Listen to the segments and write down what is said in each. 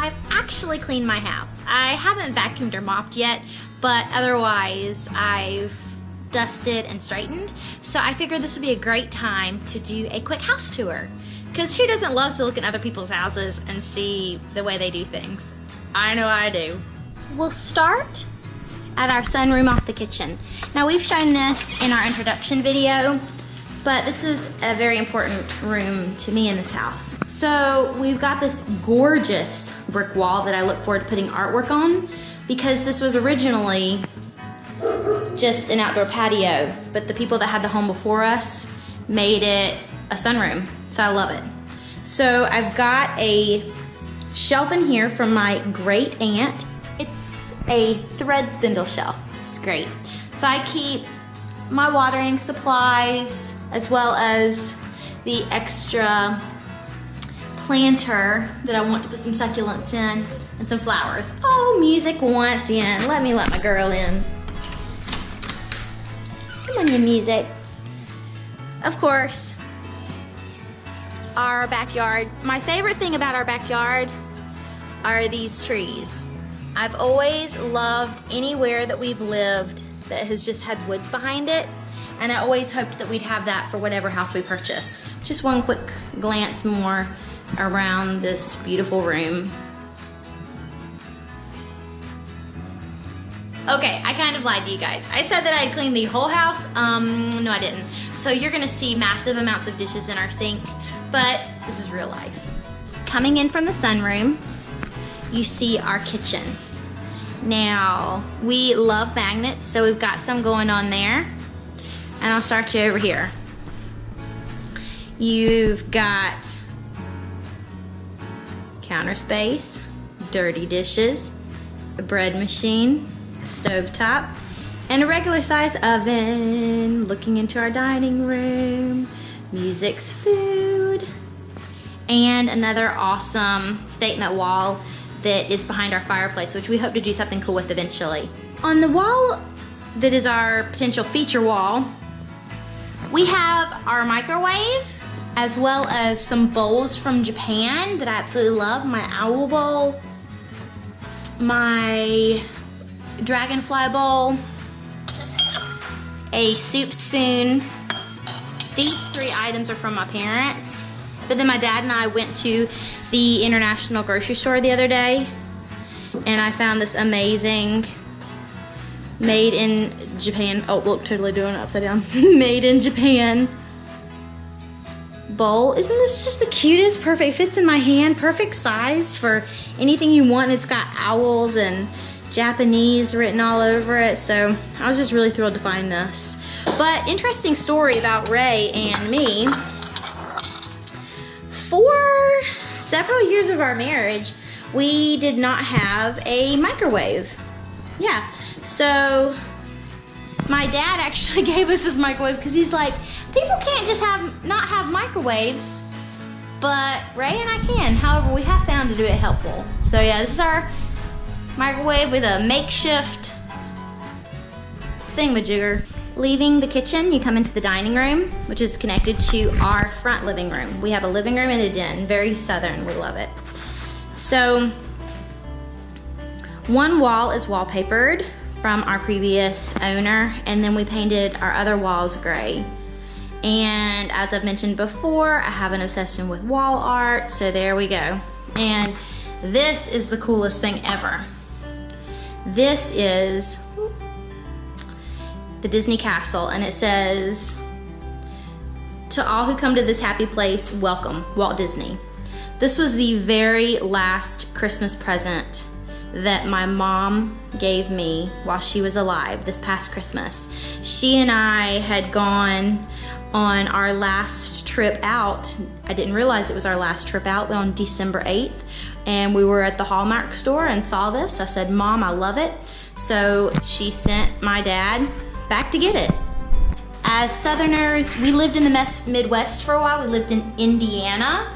I've actually cleaned my house. I haven't vacuumed or mopped yet, but otherwise I've dusted and straightened. So I figured this would be a great time to do a quick house tour. Because who doesn't love to look at other people's houses and see the way they do things? I know I do. We'll start at our sunroom off the kitchen. Now we've shown this in our introduction video, but this is a very important room to me in this house. So we've got this gorgeous brick wall that I look forward to putting artwork on, because this was originally just an outdoor patio, but the people that had the home before us made it a sunroom, so I love it. So I've got a shelf in here from my great aunt. It's a thread spindle shelf. It's great. So I keep my watering supplies as well as the extra planter that I want to put some succulents in and some flowers. Oh, music once in. Let me let my girl in. Come on, your music. Of course, our backyard. My favorite thing about our backyard are these trees. I've always loved anywhere that we've lived that has just had woods behind it, and I always hoped that we'd have that for whatever house we purchased. Just one quick glance more around this beautiful room. Okay, I kind of lied to you guys. I said that I'd clean the whole house. No I didn't. So you're gonna see massive amounts of dishes in our sink, but this is real life. Coming in from the sunroom, you see our kitchen. Now, we love magnets, so we've got some going on there. And I'll start you over here. You've got counter space, dirty dishes, a bread machine, stovetop, and a regular size oven. Looking into our dining room, music's food, and another awesome statement wall that is behind our fireplace, which we hope to do something cool with eventually. On the wall that is our potential feature wall, we have our microwave, as well as some bowls from Japan that I absolutely love. My owl bowl, my dragonfly bowl, a soup spoon. These 3 items are from my parents, but then my dad and I went to the international grocery store the other day, and I found this amazing made in Japan, oh look, totally doing it upside down, made in Japan bowl. Isn't this just the cutest? Perfect, fits in my hand, perfect size for anything you want. It's got owls and Japanese written all over it, so I was just really thrilled to find this. But interesting story about Ray and me. For several years of our marriage, we did not have a microwave. Yeah, so my dad actually gave us this microwave because he's like, people can't just not have microwaves, but Ray and I can. However, we have found to do it helpful. So yeah, this is our microwave with a makeshift thingamajigger. Leaving the kitchen, you come into the dining room, which is connected to our front living room. We have a living room and a den, very southern, we love it. So, one wall is wallpapered from our previous owner, and then we painted our other walls gray. And as I've mentioned before, I have an obsession with wall art, so there we go. And this is the coolest thing ever. This is the Disney Castle, and it says, "To all who come to this happy place, welcome, Walt Disney." This was the very last Christmas present that my mom gave me while she was alive this past Christmas. She and I had gone on our last trip out. I didn't realize it was our last trip out on December 8th, and we were at the Hallmark store and saw this. I said, "Mom, I love it." So she sent my dad back to get it. As Southerners, we lived in the Midwest for a while. We lived in Indiana.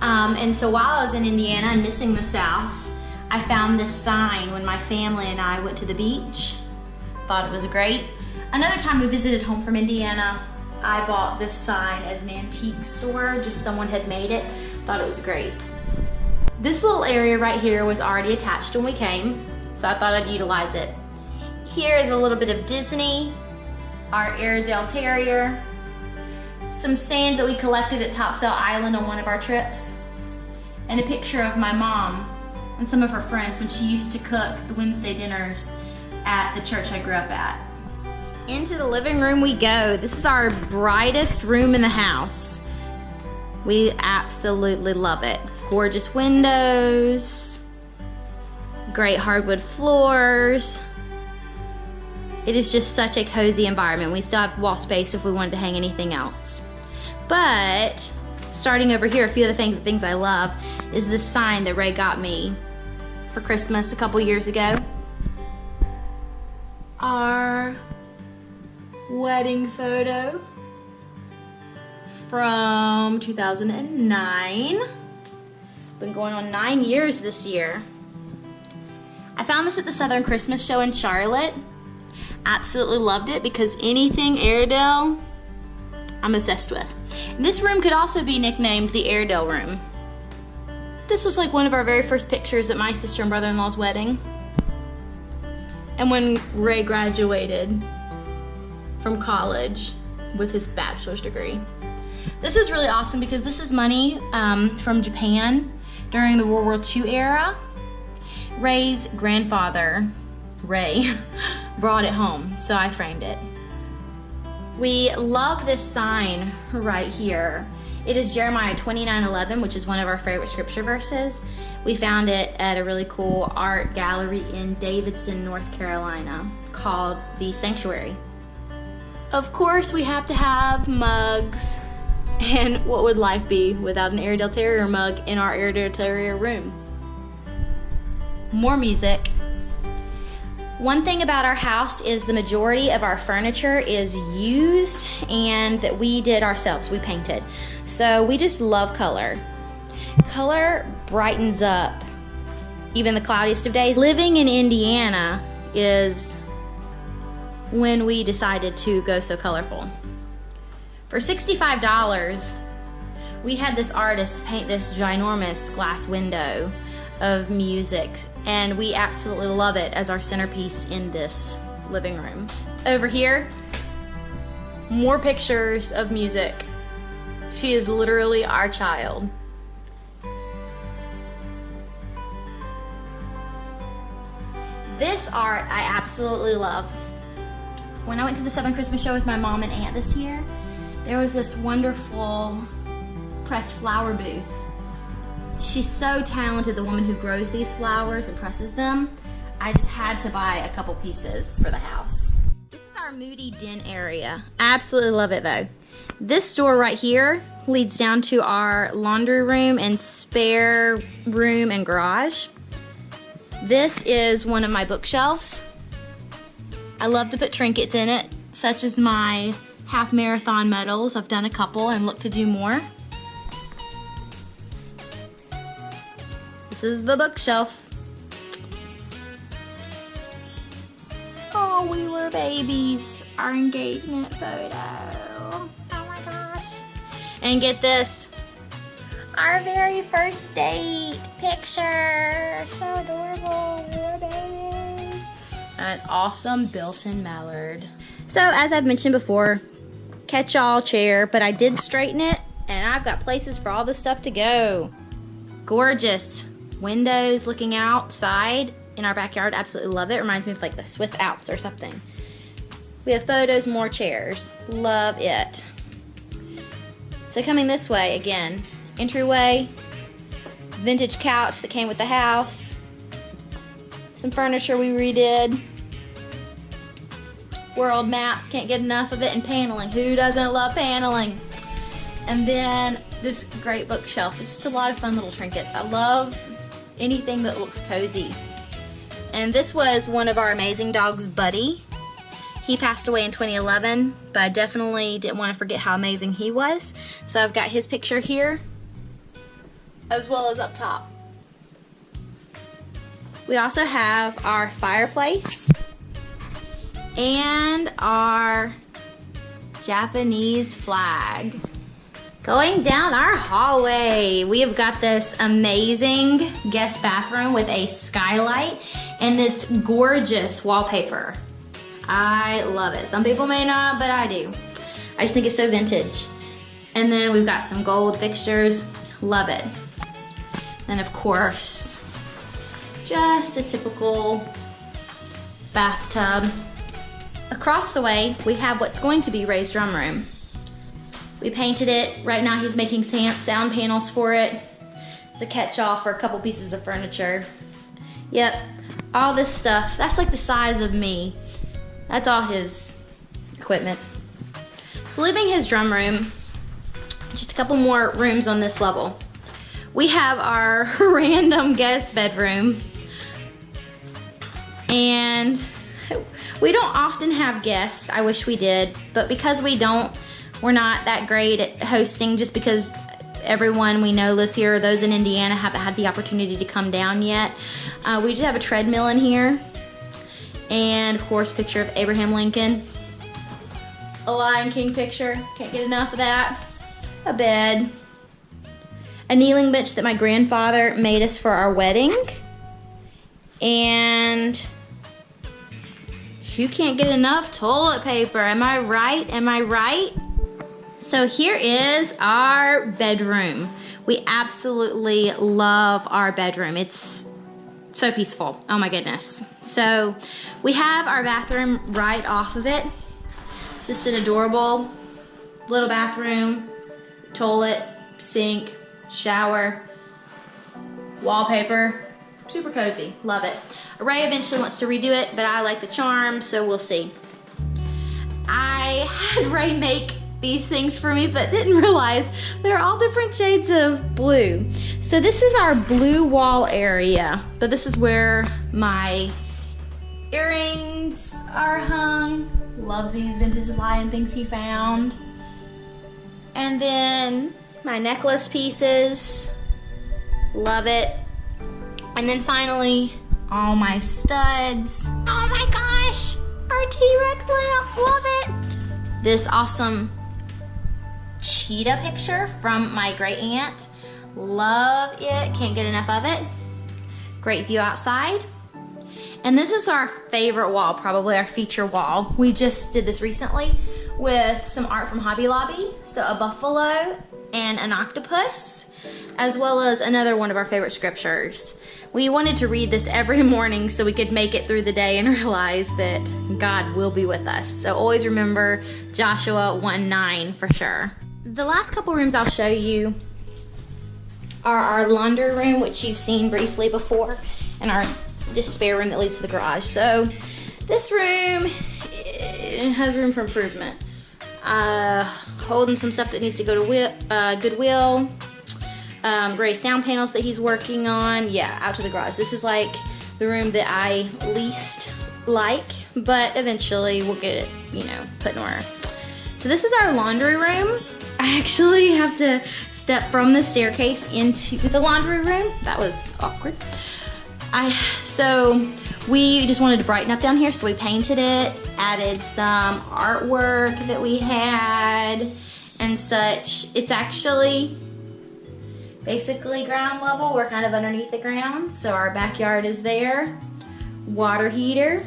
And so while I was in Indiana and missing the South, I found this sign when my family and I went to the beach. Thought it was great. Another time we visited home from Indiana, I bought this sign at an antique store. Just someone had made it. Thought it was great. This little area right here was already attached when we came, so I thought I'd utilize it. Here is a little bit of Disney, our Airedale Terrier, some sand that we collected at Topsail Island on one of our trips, and a picture of my mom and some of her friends when she used to cook the Wednesday dinners at the church I grew up at. Into the living room we go. This is our brightest room in the house. We absolutely love it. Gorgeous windows, great hardwood floors. It is just such a cozy environment. We still have wall space if we wanted to hang anything else. But starting over here, a few of the things I love is this sign that Ray got me for Christmas a couple years ago. Our wedding photo from 2009. Been going on 9 years this year. I found this at the Southern Christmas Show in Charlotte. Absolutely loved it because anything Airedale, I'm obsessed with. And this room could also be nicknamed the Airedale room. This was like one of our very first pictures at my sister and brother-in-law's wedding. And when Ray graduated from college with his bachelor's degree. This is really awesome because this is money from Japan during the World War II era. Ray's grandfather, Ray, brought it home, so I framed it. We love this sign right here. It is Jeremiah 29:11, which is one of our favorite scripture verses. We found it at a really cool art gallery in Davidson, North Carolina, called The Sanctuary. Of course, we have to have mugs. And what would life be without an Airedale Terrier mug in our Airedale Terrier room? More music. One thing about our house is the majority of our furniture is used and that we did ourselves. We painted. So we just love color. Color brightens up even the cloudiest of days. Living in Indiana is when we decided to go so colorful. For $65, we had this artist paint this ginormous glass window of music, and we absolutely love it as our centerpiece in this living room. Over here, more pictures of music. She is literally our child. This art I absolutely love. When I went to the Southern Christmas Show with my mom and aunt this year, there was this wonderful pressed flower booth. She's so talented, the woman who grows these flowers and presses them. I just had to buy a couple pieces for the house. This is our Moody Den area. I absolutely love it though. This door right here leads down to our laundry room and spare room and garage. This is one of my bookshelves. I love to put trinkets in it, such as my half marathon medals. I've done a couple and look to do more. This is the bookshelf. Oh, we were babies. Our engagement photo. Oh my gosh. And get this. Our very first date picture. So adorable. We were babies. An awesome built-in mallard. So as I've mentioned before, catch-all chair, but I did straighten it and I've got places for all this stuff to go. Gorgeous windows looking outside in our backyard. Absolutely love it. Reminds me of like the Swiss Alps or something. We have photos, more chairs. Love it. So coming this way again, entryway, vintage couch that came with the house, some furniture we redid, world maps, can't get enough of it, and paneling. Who doesn't love paneling? And then this great bookshelf with just a lot of fun little trinkets. I love anything that looks cozy. And this was one of our amazing dogs, Buddy. He passed away in 2011, but I definitely didn't want to forget how amazing he was. So I've got his picture here, as well as up top. We also have our fireplace and our Japanese flag. Going down our hallway, we have got this amazing guest bathroom with a skylight and this gorgeous wallpaper. I love it. Some people may not, but I do. I just think it's so vintage. And then we've got some gold fixtures. Love it. And of course, just a typical bathtub. Across the way, we have what's going to be Ray's drum room. We painted it. Right now he's making sound panels for it. It's a catch-all for a couple pieces of furniture. Yep, all this stuff. That's like the size of me. That's all his equipment. So leaving his drum room, just a couple more rooms on this level. We have our random guest bedroom. And we don't often have guests. I wish we did, but because we don't, we're not that great at hosting, just because everyone we know lives here, or those in Indiana haven't had the opportunity to come down yet. We just have a treadmill in here. And of course, picture of Abraham Lincoln. A Lion King picture, can't get enough of that. A bed. A kneeling bench that my grandfather made us for our wedding. And you can't get enough toilet paper, am I right? Am I right? So here is our bedroom. We absolutely love our bedroom. It's so peaceful, oh my goodness. So we have our bathroom right off of it. It's just an adorable little bathroom, toilet, sink, shower, wallpaper, super cozy, love it. Ray eventually wants to redo it, but I like the charm, so we'll see. I had Ray make these things for me, but didn't realize they're all different shades of blue. So this is our blue wall area, but this is where my earrings are hung. Love these vintage lion things he found. And then my necklace pieces. Love it. And then finally, all my studs. Oh my gosh, our T-Rex lamp, love it. This awesome cheetah picture from my great aunt. Love it, can't get enough of it. Great view outside. And this is our favorite wall, probably our feature wall. We just did this recently with some art from Hobby Lobby. So a buffalo and an octopus, as well as another one of our favorite scriptures. We wanted to read this every morning so we could make it through the day and realize that God will be with us. So always remember Joshua 1:9 for sure. The last couple rooms I'll show you are our laundry room, which you've seen briefly before, and this spare room that leads to the garage. So this room has room for improvement. Holding some stuff that needs to go to Goodwill. Ray sound panels that he's working on. Yeah, out to the garage. This is like the room that I least like, but eventually we'll get it, put in order. So this is our laundry room. I actually have to step from the staircase into the laundry room. That was awkward. So we just wanted to brighten up down here, so we painted it, added some artwork that we had and such. It's actually basically ground level. We're kind of underneath the ground, so our backyard is there. Water heater,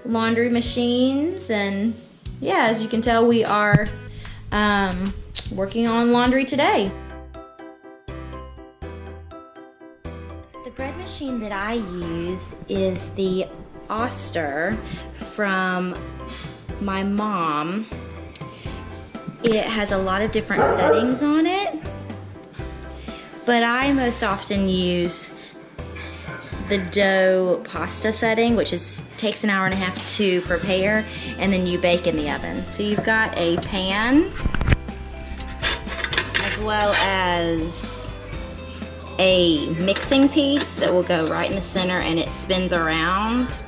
laundry machines, and yeah, as you can tell, we are working on laundry today. The bread machine that I use is the Oster from my mom. It has a lot of different settings on it, but I most often use the dough pasta setting, which takes an hour and a half to prepare, and then you bake in the oven. So you've got a pan as well as a mixing piece that will go right in the center, and it spins around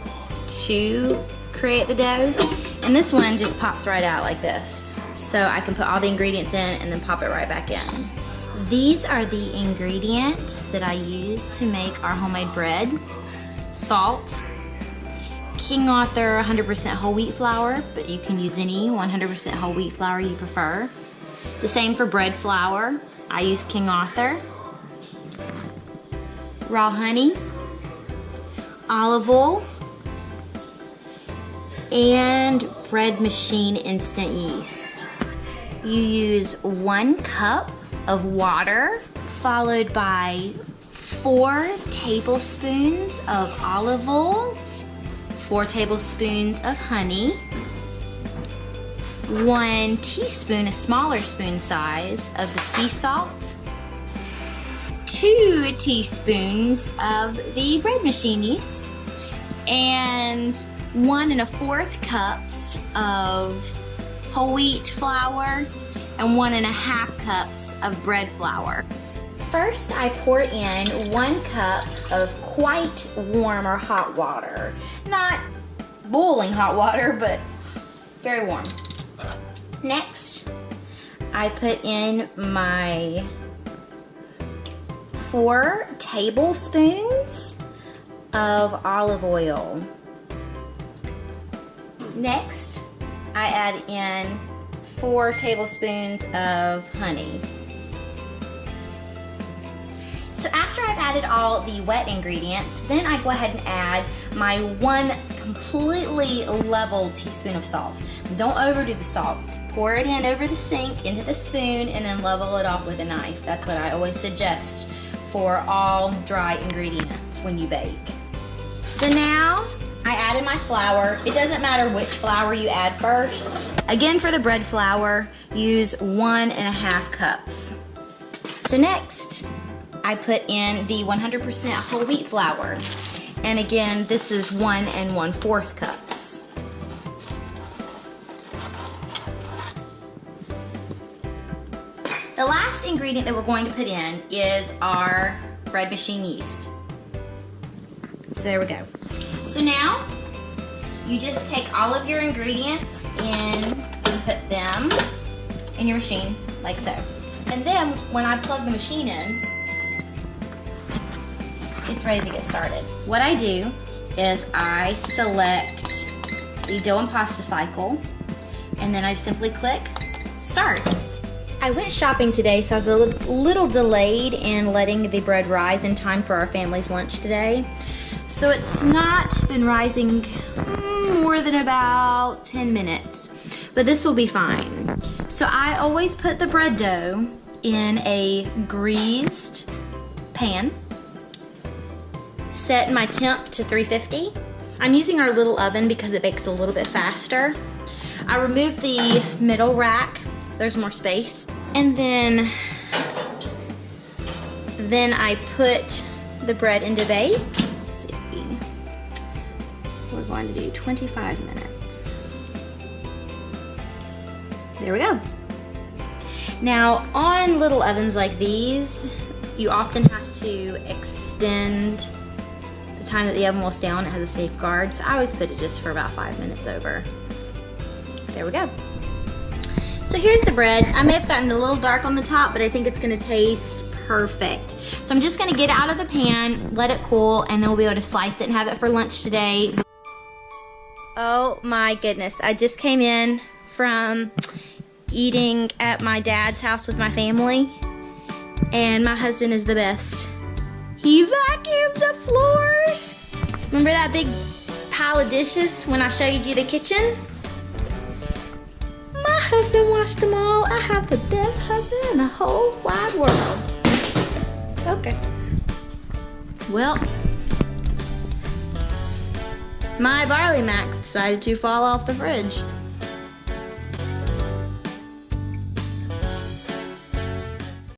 to create the dough. And this one just pops right out like this. So I can put all the ingredients in and then pop it right back in. These are the ingredients that I use to make our homemade bread. Salt, King Arthur 100% whole wheat flour, but you can use any 100% whole wheat flour you prefer. The same for bread flour. I use King Arthur. Raw honey, olive oil, and bread machine instant yeast. You use 1 cup of water followed by 4 tablespoons of olive oil, 4 tablespoons of honey, 1 teaspoon, a smaller spoon size, of the sea salt, 2 teaspoons of the bread machine yeast, and 1 1/4 cups of whole wheat flour, and 1 1/2 cups of bread flour. First, I pour in 1 cup of quite warm or hot water. Not boiling hot water, but very warm. Next, I put in my 4 tablespoons of olive oil. Next, I add in 4 tablespoons of honey. So after I've added all the wet ingredients, then I go ahead and add my 1 completely level teaspoon of salt. Don't overdo the salt. Pour it in over the sink, into the spoon, and then level it off with a knife. That's what I always suggest for all dry ingredients when you bake. So now I added my flour. It doesn't matter which flour you add first. Again, for the bread flour, use 1 1/2 cups. So next, I put in the 100% whole wheat flour. And again, this is 1 1/4 cups. The last ingredient that we're going to put in is our bread machine yeast. So there we go. So now, you just take all of your ingredients and put them in your machine, like so. And then, when I plug the machine in, it's ready to get started. What I do is I select the dough and pasta cycle, and then I simply click start. I went shopping today, so I was a little delayed in letting the bread rise in time for our family's lunch today. So it's not been rising more than about 10 minutes, but this will be fine. So I always put the bread dough in a greased pan, set my temp to 350. I'm using our little oven because it bakes a little bit faster. I removed the middle rack, there's more space. And then I put the bread into bake. Let's see. We're going to do 25 minutes. There we go. Now, on little ovens like these, you often have to extend the time that the oven will stay on. It has a safeguard, so I always put it just for about 5 minutes over. There we go. So here's the bread. I may have gotten a little dark on the top, but I think it's gonna taste perfect. So I'm just gonna get it out of the pan, let it cool, and then we'll be able to slice it and have it for lunch today. Oh my goodness, I just came in from eating at my dad's house with my family, and my husband is the best. He vacuums the floors. Remember that big pile of dishes when I showed you the kitchen? My husband washed them all. I have the best husband in the whole wide world. Okay. Well, my barley max decided to fall off the fridge.